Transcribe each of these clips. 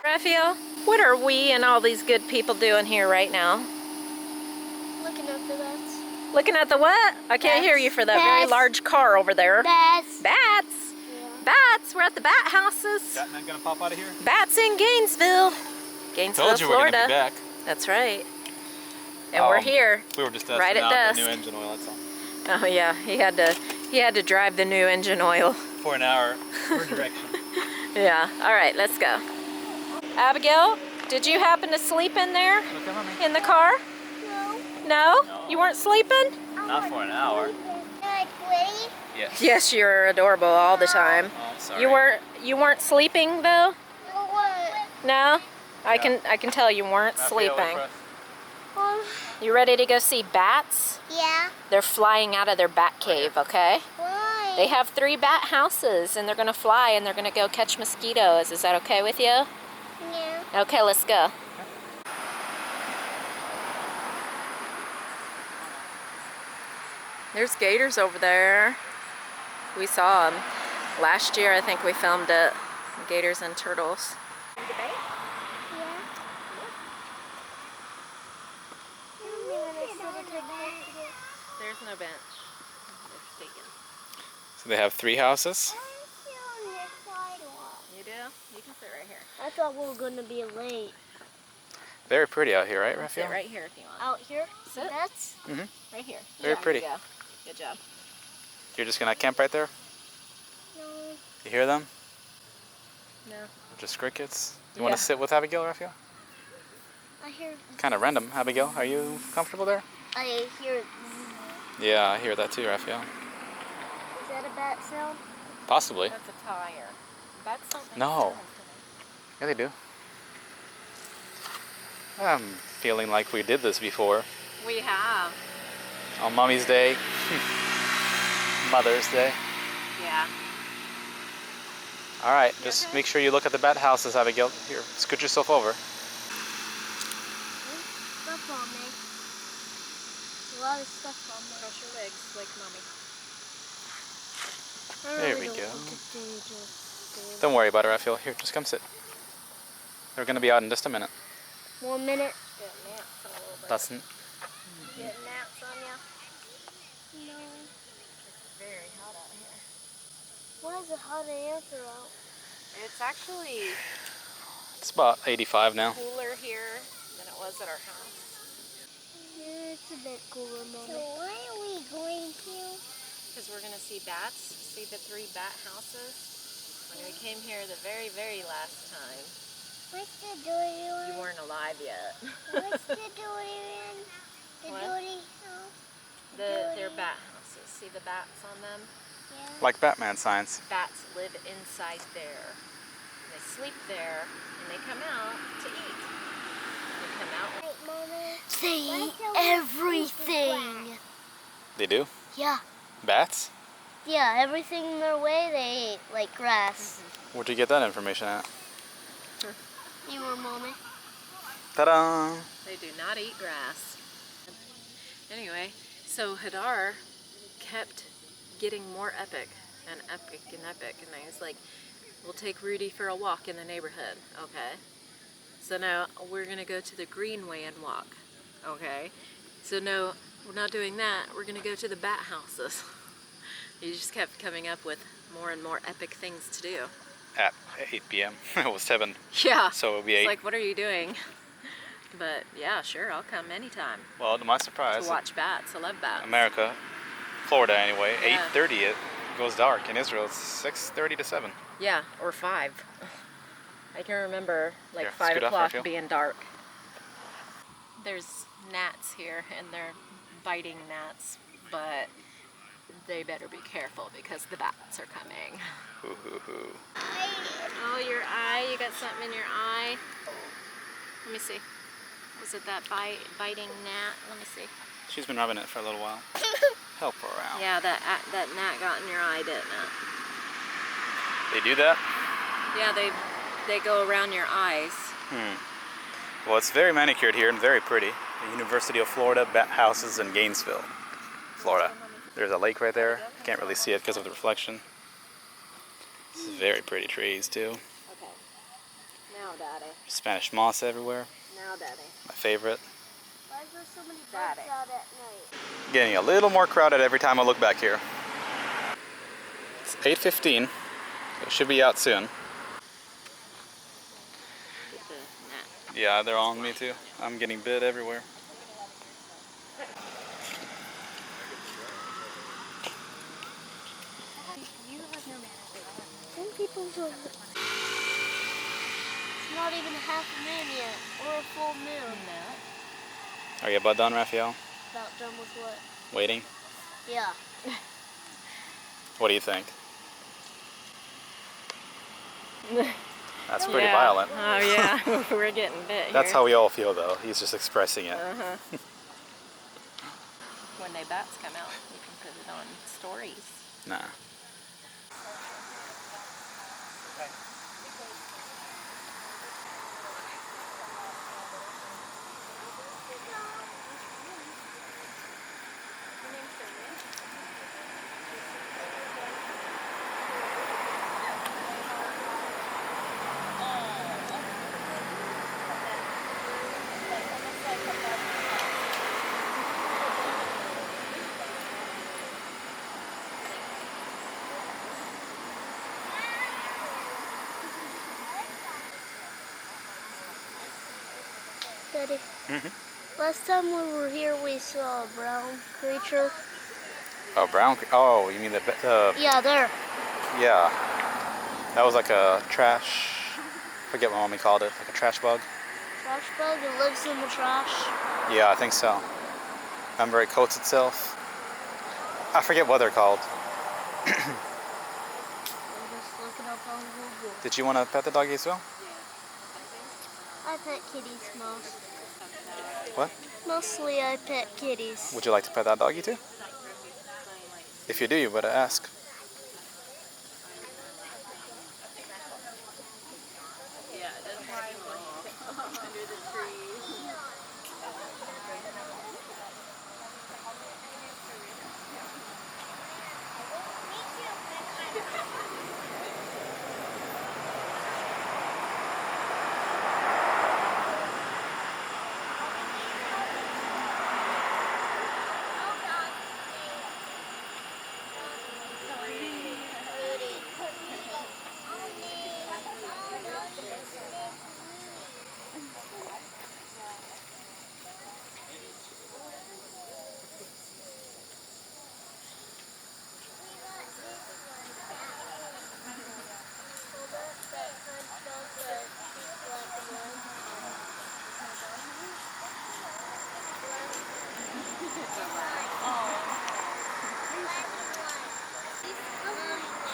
Rafael, what are we and all these good people doing here right now? Looking at the bats. Looking at the what? I can't hear you for that very large car over there. Bats. Bats. Yeah. Bats. We're at the bat houses. Batman gonna pop out of here? Bats in Gainesville. Gainesville, Told you Florida. we're gonna be back. That's right. And we're here. We were just testing right at out dusk. the new engine oil, that's all. Oh yeah, he had to drive the new engine oil. For an hour, per direction. Yeah. All right, let's go. Abigail, did you happen to sleep in there? Look at mommy. In the car? No. No? You weren't sleeping? Not for an hour. Like Woody? Yes. Yes, you're adorable all the time. Oh, sorry. You weren't sleeping though? What? No? I can tell you weren't sleeping. You ready to go see bats? Yeah. They're flying out of their bat cave, okay? Why? They have 3 bat houses and they're gonna fly and they're gonna go catch mosquitoes. Is that okay with you? Yeah. Okay, let's go. There's gators over there. We saw them. Last year, I think we filmed it. Gators and turtles. Yeah. There's no bench. It's taken. So they have 3 houses? You do? You can sit right here. I thought we were going to be late. Very pretty out here, right, Rafael? Sit right here if you want. Out here? Sit. That's Right here. Very Yeah, pretty. there you go. Good job. You're just gonna camp right there? no. You hear them? No. Just crickets? You Yeah. want to sit with Abigail, Rafael? I hear. Kind of random. Abigail, are you comfortable there? I hear. Yeah, I hear that too, Rafael. Is that a bat sound? Possibly. That's a tire. That's something. No. Yeah, they do. I'm feeling like we did this before. We have. On Mommy's Day. Mother's Day. Yeah. All right, just make sure you look at the bat houses, Abigail. Here, scoot yourself over. Stuff on me. A lot of stuff on me. Cross your legs like mommy. There we go. Don't worry about it, Rafael. Here, just come sit. They're gonna be out in just a minute. 1 minute. Get naps in a little bit. Doesn't. Get naps on ya? No. It's very hot out here. Why is it hot to answer out? It's actually It's about 85 now. cooler here than it was at our house. Yeah, it's a bit cooler, Mama. So why are we going to? Because we're going to see bats, see the 3 bat houses. When we came here the very, very last time, What's the dory you weren't alive yet. What's the dory in? The What? dory house? They're bat houses. See the bats on them? Yeah. Like Batman signs. Bats live inside there. And they sleep there, and they come out to eat. They come out. Right, Mama. They eat everything. They do? Yeah. Bats? Yeah, everything in their way they eat, like grass. Where'd you get that information at? You were, Mommy. Ta-da! They do not eat grass. Anyway, so Hadar kept getting more epic and epic and epic, and I was like, we'll take Rudy for a walk in the neighborhood, okay? So now we're gonna go to the Greenway and walk, okay? So no, we're not doing that, we're gonna go to the bat houses. He just kept coming up with more and more epic things to do. At 8 p.m. It was 7. Yeah. So it'll be It's 8. like, what are you doing? But yeah, sure, I'll come anytime Well, to my surprise, to watch bats. I love bats. America, Florida anyway, Yeah. 8:30 it goes dark. In Israel, it's 6:30 to 7. Yeah, or 5. I can remember like Here, 5 scoot off, o'clock Rafael. being dark. There's gnats here, and they're biting gnats, but they better be careful because the bats are coming. Hoo hoo hoo. Oh, your eye, you got something in your eye? Let me see. Was it that biting gnat? Let me see. She's been rubbing it for a little while. Help her out. Yeah, that gnat got in your eye, didn't it? They do that? Yeah, they go around your eyes. Well, it's very manicured here and very pretty. The University of Florida bat houses in Gainesville, Florida. There's a lake right there. Can't really see it because of the reflection. This is very pretty trees too. Okay. Now, Daddy. Spanish moss everywhere. Now, Daddy. My favorite. Why is there so many bugs out at night? Getting a little more crowded every time I look back here. It's 8:15. So it should be out soon. Get the gnat. Yeah, they're on me too. I'm getting bit everywhere. Some people don't. It's not even a half moon yet, or a full moon. Are you about done, Rafael? About done with what? Waiting? Yeah. What do you think? That's pretty violent. Oh yeah, we're getting bit here. That's how we all feel though. He's just expressing it. When they bats come out, you can put it on stories. Nah. Daddy, last time we were here, we saw a brown creature. Oh, brown. Oh, you mean the? Yeah, there. Yeah. That was like a trash. I forget what mommy called it. Like a trash bug. Trash bug. It lives in the trash. Yeah, I think so. Remember, it coats itself. I forget what they're called. I'm just looking up on Google. Did you want to pet the doggy as well? I pet kitties most. What? Mostly I pet kitties. Would you like to pet that doggy too? If you do, you better ask. Yeah, it doesn't have to go under the trees.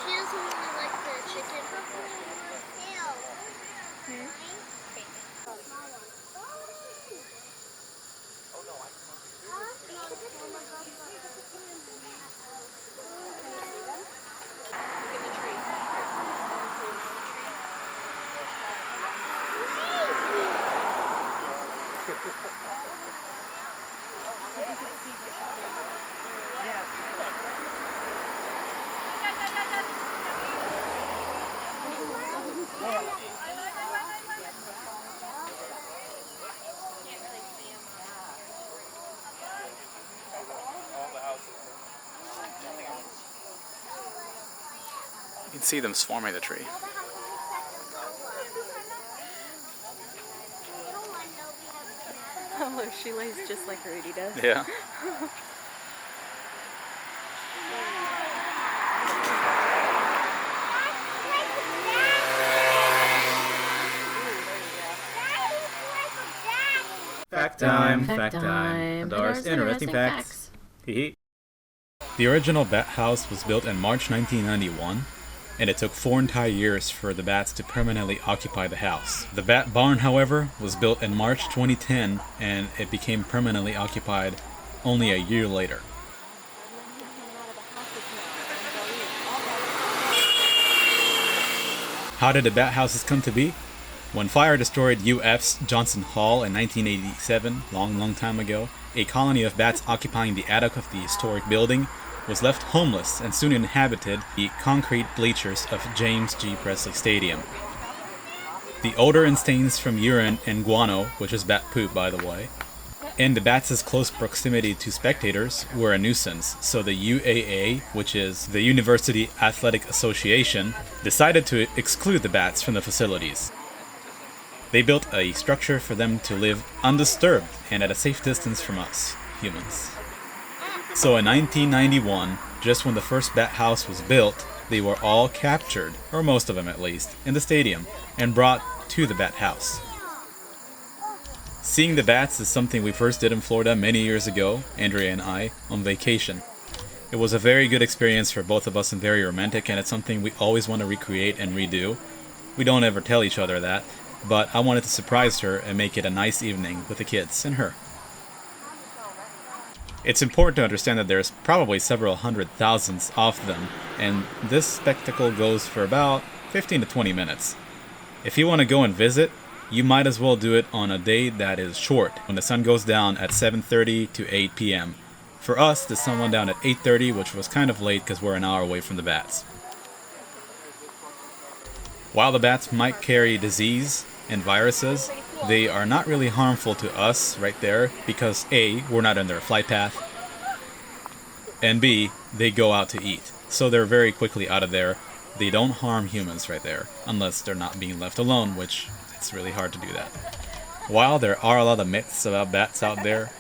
She doesn't really like the chicken. You can see them swarming the tree. Oh, she lays just like Rudy does. Yeah. Fact time. Hadar's interesting facts. Hee. The original bat house was built in March 1991, and it took 4 entire years for the bats to permanently occupy the house. The bat barn, however, was built in March 2010, and it became permanently occupied only a year later. How did the bat houses come to be? When fire destroyed UF's Johnson Hall in 1987, long time ago, a colony of bats occupying the attic of the historic building was left homeless and soon inhabited the concrete bleachers of James G. Presley Stadium. The odor and stains from urine and guano, which is bat poop by the way, and the bats' close proximity to spectators were a nuisance, so the UAA, which is the University Athletic Association, decided to exclude the bats from the facilities. They built a structure for them to live undisturbed and at a safe distance from us, humans. So in 1991, just when the first bat house was built, they were all captured, or most of them at least, in the stadium and brought to the bat house. Seeing the bats is something we first did in Florida many years ago, Andrea and I, on vacation. It was a very good experience for both of us and very romantic, and it's something we always want to recreate and redo. We don't ever tell each other that, but I wanted to surprise her and make it a nice evening with the kids and her. It's important to understand that there's probably several hundred thousands of them, and this spectacle goes for about 15 to 20 minutes. If you want to go and visit, you might as well do it on a day that is short, when the sun goes down at 7:30 to 8 p.m. For us, the sun went down at 8:30, which was kind of late because we're an hour away from the bats. While the bats might carry disease and viruses, they are not really harmful to us right there because A, we're not in their flight path, and B, they go out to eat. So they're very quickly out of there. They don't harm humans right there, unless they're not being left alone, which it's really hard to do that. While there are a lot of myths about bats out there,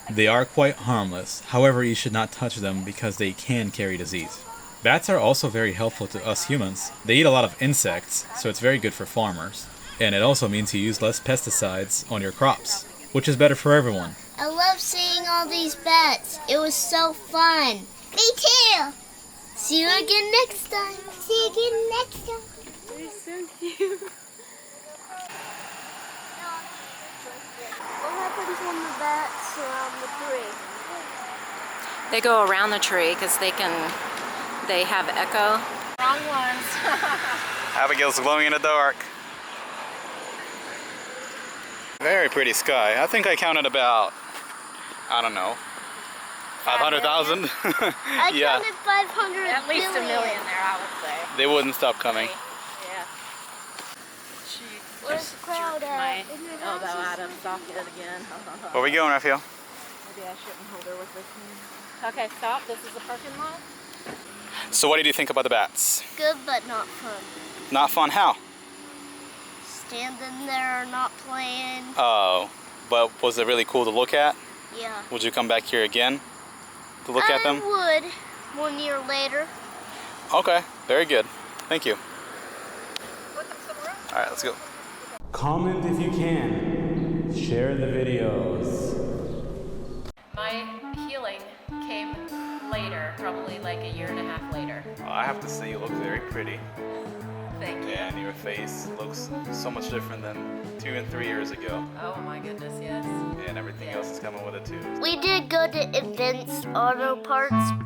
they are quite harmless. However, you should not touch them because they can carry disease. Bats are also very helpful to us humans. They eat a lot of insects, so it's very good for farmers. And it also means you use less pesticides on your crops, which is better for everyone. I love seeing all these bats. It was so fun. Me too. See you again next time. See you again next time. They're so cute. What happens when the bats surround the tree? They go around the tree because they have echo. Wrong ones. Abigail's glowing in the dark. Very pretty sky. I think I counted about, I don't know, 500,000? I Yeah. counted 500 At least billion. a million there, I would say. They wouldn't stop coming. Yeah. She Where's just the crowd jerked at? my In your elbow houses? out of socket again. Where are we going, Rafael? Maybe I shouldn't hold her with this one. Okay, stop. This is the parking lot. So what did you think about the bats? Good, but not fun. Not fun? How? Standing there, not playing. Oh, but was it really cool to look at? Yeah. Would you come back here again to look at them? I would. 1 year later. Okay, very good. Thank you. Alright, let's go. Comment if you can. Share the videos. My healing came later, probably like a year and a half later. I have to say you look very pretty. Thank you. And your face looks so much different than 2 and 3 years ago. Oh my goodness, yes. And everything else is coming with it too. We did go to Events Auto Parts,